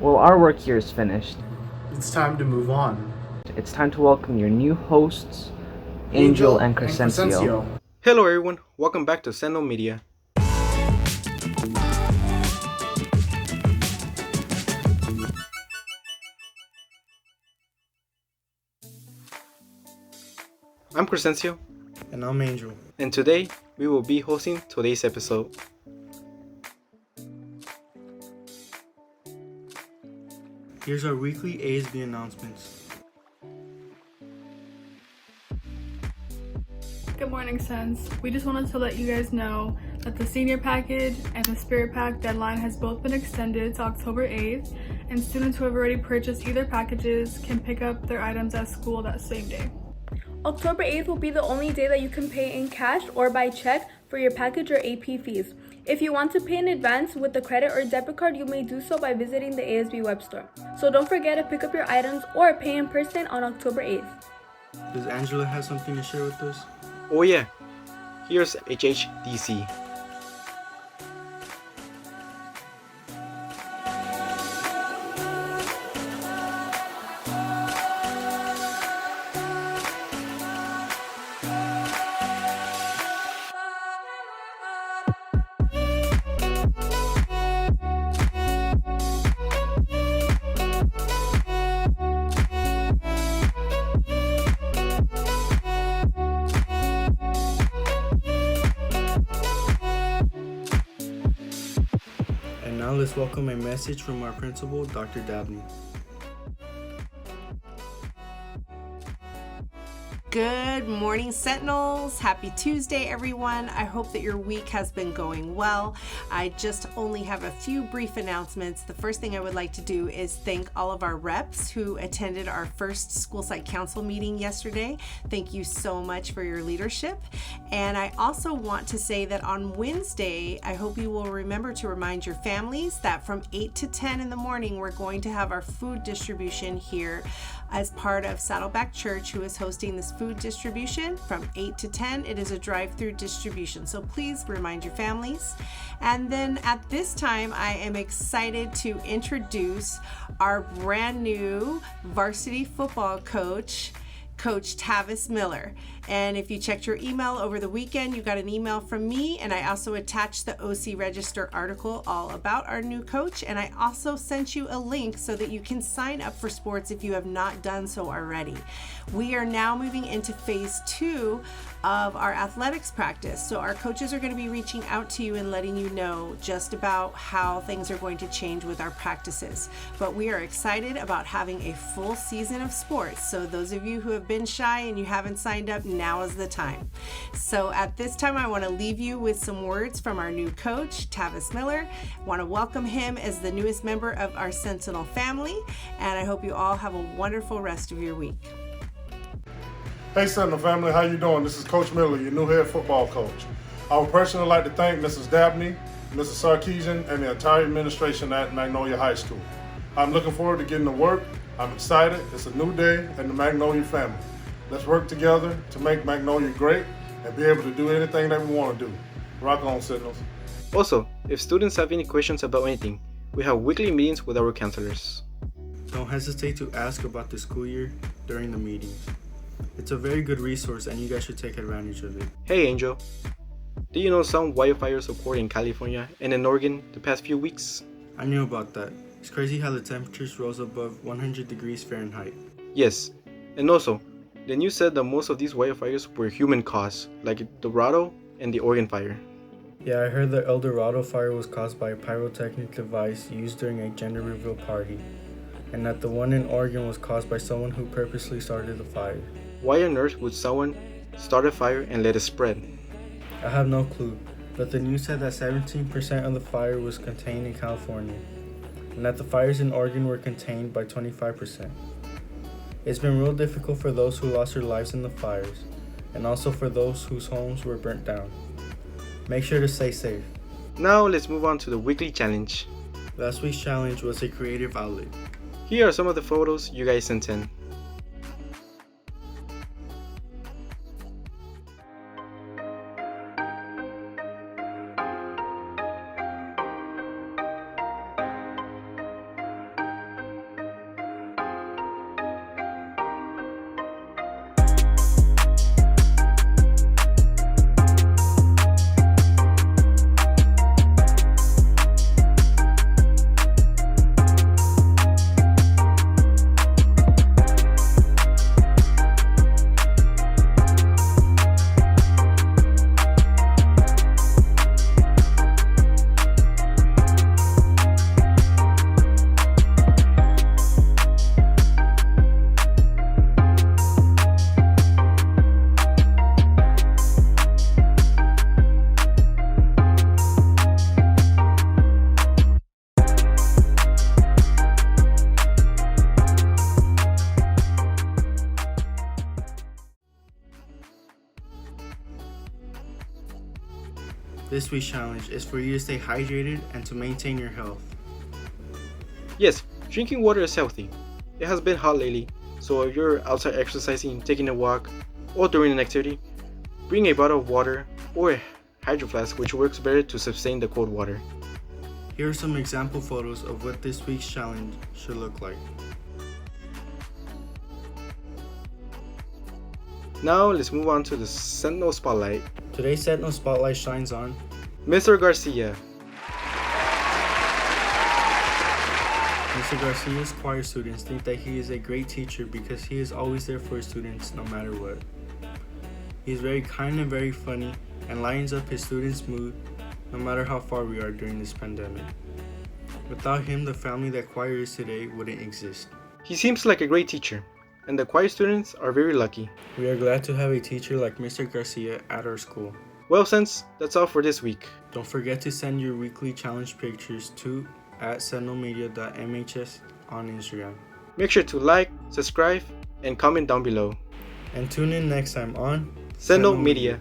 Well, our work here is finished. It's time to move on. It's time to welcome your new hosts, Angel and Crescencio. Hello everyone, welcome back to Sentinel Media. I'm Crescencio. And I'm Angel. And today, we will be hosting today's episode. Here's our weekly ASB announcements. Good morning, Sens. We just wanted to let you guys know that the senior package and the spirit pack deadline has both been extended to October 8th, and students who have already purchased either packages can pick up their items at school that same day. October 8th will be the only day that you can pay in cash or by check for your package or AP fees. If you want to pay in advance with a credit or debit card, you may do so by visiting the ASB web store. So don't forget to pick up your items or pay in person on October 8th. Does Angela have something to share with us? Oh yeah, here's HHDC. And now let's welcome a message from our principal, Dr. Dabney. Good morning, Sentinels. Happy Tuesday, everyone. I hope that your week has been going well. I just only have a few brief announcements. The first thing I would like to do is thank all of our reps who attended our first school site council meeting yesterday. Thank you so much for your leadership. And I also want to say that on Wednesday, I hope you will remember to remind your families that from 8 to 10 in the morning, we're going to have our food distribution here as part of Saddleback Church, who is hosting this food distribution from 8 to 10. It is a drive-through distribution, so please remind your families. And then at this time, I am excited to introduce our brand new varsity football coach, Coach Tavis Miller. And if you checked your email over the weekend, you got an email from me, and I also attached the OC Register article all about our new coach, and I also sent you a link so that you can sign up for sports if you have not done so already. We are now moving into phase 2 of our athletics practice, so our coaches are going to be reaching out to you and letting you know just about how things are going to change with our practices. But we are excited about having a full season of sports, so those of you who have been shy and you haven't signed up, now is the time. So at this time, I want to leave you with some words from our new coach, Tavis Miller. I want to welcome him as the newest member of our Sentinel family, and I hope you all have a wonderful rest of your week. Hey Sentinel family, how you doing? This is Coach Miller, your new head football coach. I would personally like to thank Mrs. Dabney, Mrs. Sarkeesian, and the entire administration at Magnolia High School. I'm looking forward to getting to work. I'm excited. It's a new day in the Magnolia family. Let's work together to make Magnolia great and be able to do anything that we want to do. Rock on, Sentinels. Also, if students have any questions about anything, we have weekly meetings with our counselors. Don't hesitate to ask about the school year during the meetings. It's a very good resource and you guys should take advantage of it. Hey Angel, do you know some wildfires occurred in California and in Oregon the past few weeks? I knew about that. It's crazy how the temperatures rose above 100 degrees Fahrenheit. Yes, and also, the news said that most of these wildfires were human caused, like the Dorado and the Oregon fire. Yeah, I heard the El Dorado fire was caused by a pyrotechnic device used during a gender reveal party, and that the one in Oregon was caused by someone who purposely started the fire. Why on earth would someone start a fire and let it spread? I have no clue, but the news said that 17% of the fire was contained in California, and that the fires in Oregon were contained by 25%. It's been real difficult for those who lost their lives in the fires, and also for those whose homes were burnt down. Make sure to stay safe. Now let's move on to the weekly challenge. Last week's challenge was a creative outlet. Here are some of the photos you guys sent in. This week's challenge is for you to stay hydrated and to maintain your health. Yes, drinking water is healthy. It has been hot lately, so if you're outside exercising, taking a walk, or during an activity, bring a bottle of water or a hydro flask, which works better to sustain the cold water. Here are some example photos of what this week's challenge should look like. Now let's move on to the Sentinel Spotlight. Today's Sentinel Spotlight shines on Mr. Garcia. Mr. Garcia's choir students think that he is a great teacher because he is always there for his students no matter what. He is very kind and very funny and lightens up his students' mood no matter how far we are during this pandemic. Without him, the family that choir is today wouldn't exist. He seems like a great teacher, and the choir students are very lucky. We are glad to have a teacher like Mr. Garcia at our school. Well, Sens, that's all for this week. Don't forget to send your weekly challenge pictures to @sentinelmedia.mhs on Instagram. Make sure to like, subscribe, and comment down below. And tune in next time on Sentinel Media.